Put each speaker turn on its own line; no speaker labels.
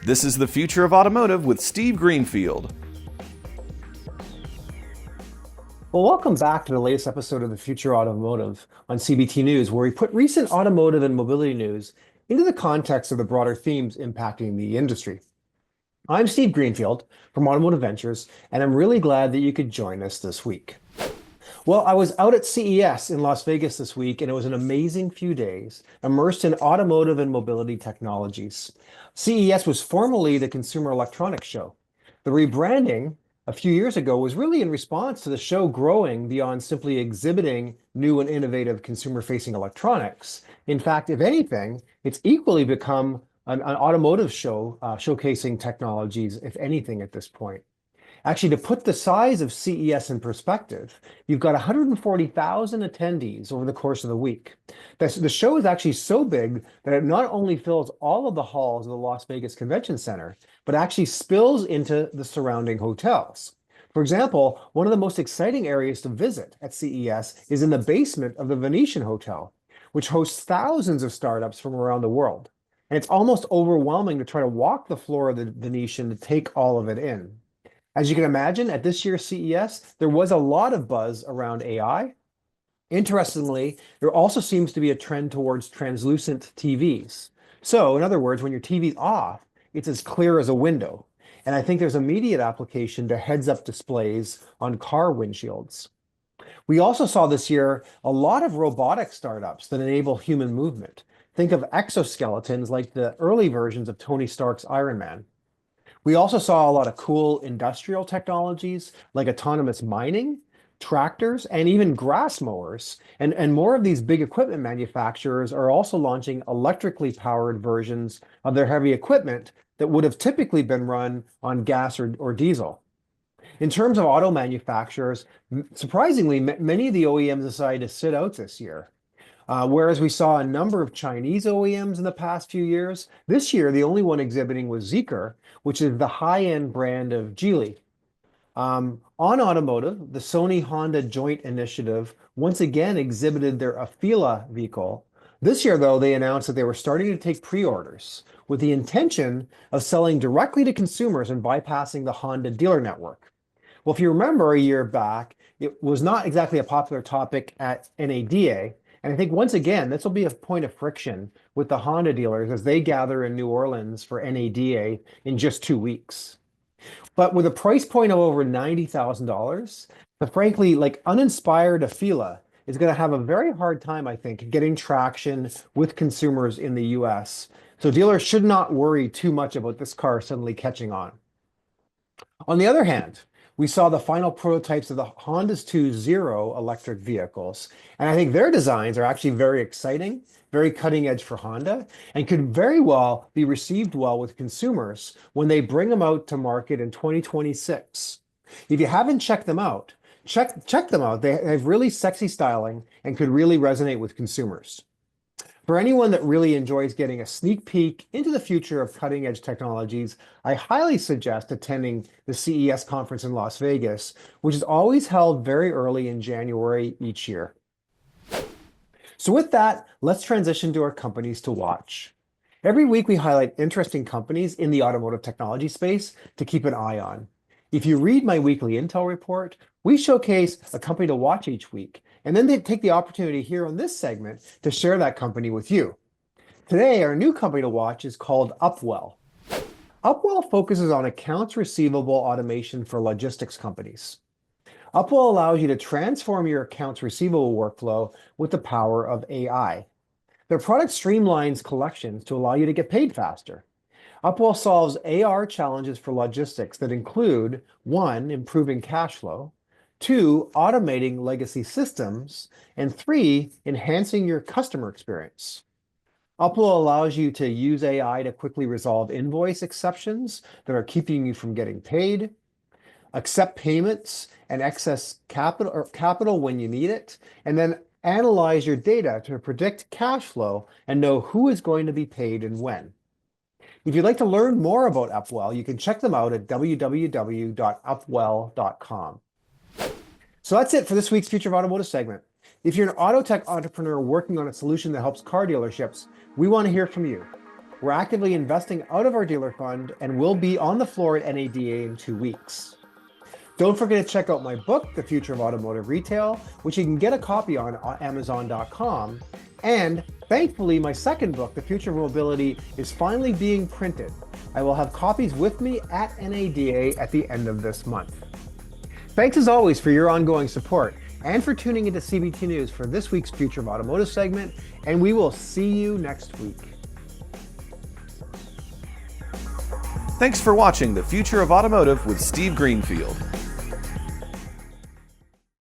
This is the Future of Automotive with Steve Greenfield.
Well, welcome back to the latest episode of the Future Automotive on CBT News, where we put recent automotive and mobility news into the context of the broader themes impacting the industry. I'm Steve Greenfield from Automotive Ventures, and I'm really glad that you could join us this week. Well, I was out at CES in Las Vegas this week, and it was an amazing few days, immersed in automotive and mobility technologies. CES was formerly the Consumer Electronics Show. The rebranding a few years ago was really in response to the show growing beyond simply exhibiting new and innovative consumer-facing electronics. In fact, if anything, it's equally become an automotive show showcasing technologies, if anything, at this point. Actually, to put the size of CES in perspective, you've got 140,000 attendees over the course of the week. The show is actually so big that it not only fills all of the halls of the Las Vegas Convention Center, but actually spills into the surrounding hotels. For example, one of the most exciting areas to visit at CES is in the basement of the Venetian Hotel, which hosts thousands of startups from around the world. And it's almost overwhelming to try to walk the floor of the Venetian to take all of it in. As you can imagine, at this year's CES, there was a lot of buzz around AI. Interestingly, there also seems to be a trend towards translucent TVs. So, in other words, when your TV's off, it's as clear as a window. And I think there's immediate application to heads-up displays on car windshields. We also saw this year a lot of robotic startups that enable human movement. Think of exoskeletons like the early versions of Tony Stark's Iron Man. We also saw a lot of cool industrial technologies like autonomous mining, tractors, and even grass mowers. And more of these big equipment manufacturers are also launching electrically powered versions of their heavy equipment that would have typically been run on gas or diesel. In terms of auto manufacturers, surprisingly, many of the OEMs decided to sit out this year. Whereas we saw a number of Chinese OEMs in the past few years, this year the only one exhibiting was Zeekr, which is the high-end brand of Geely. On automotive, the Sony-Honda joint initiative once again exhibited their Afeela vehicle. This year, though, they announced that they were starting to take pre-orders with the intention of selling directly to consumers and bypassing the Honda dealer network. Well, if you remember a year back, it was not exactly a popular topic at NADA. And I think once again, this will be a point of friction with the Honda dealers as they gather in New Orleans for NADA in just 2 weeks. But with a price point of over $90,000, the frankly, uninspired Afeela is going to have a very hard time, I think, getting traction with consumers in the US. So dealers should not worry too much about this car suddenly catching on. On the other hand, we saw the final prototypes of the Honda's 2 Zero electric vehicles. And I think their designs are actually very exciting, very cutting edge for Honda, and could very well be received well with consumers when they bring them out to market in 2026. If you haven't checked them out, check them out. They have really sexy styling and could really resonate with consumers. For anyone that really enjoys getting a sneak peek into the future of cutting edge technologies, I highly suggest attending the CES conference in Las Vegas, which is always held very early in January each year. So with that, let's transition to our companies to watch. Every week we highlight interesting companies in the automotive technology space to keep an eye on. If you read my weekly Intel report, we showcase a company to watch each week, and then they take the opportunity here on this segment to share that company with you. Today, our new company to watch is called Upwell. Upwell focuses on accounts receivable automation for logistics companies. Upwell allows you to transform your accounts receivable workflow with the power of AI. Their product streamlines collections to allow you to get paid faster. Upwell solves AR challenges for logistics that include 1, improving cash flow, 2, automating legacy systems, and 3, enhancing your customer experience. Upwell allows you to use AI to quickly resolve invoice exceptions that are keeping you from getting paid, accept payments and excess capital when you need it, and then analyze your data to predict cash flow and know who is going to be paid and when. If you'd like to learn more about Upwell, you can check them out at www.upwell.com. So that's it for this week's Future of Automotive segment. If you're an auto tech entrepreneur working on a solution that helps car dealerships, we want to hear from you. We're actively investing out of our dealer fund and will be on the floor at NADA in 2 weeks. Don't forget to check out my book, The Future of Automotive Retail, which you can get a copy on Amazon.com. And thankfully, my second book, The Future of Mobility, is finally being printed. I will have copies with me at NADA at the end of this month. Thanks as always for your ongoing support and for tuning into CBT News for this week's Future of Automotive segment, and we will see you next week.
Thanks for watching The Future of Automotive with Steve Greenfield.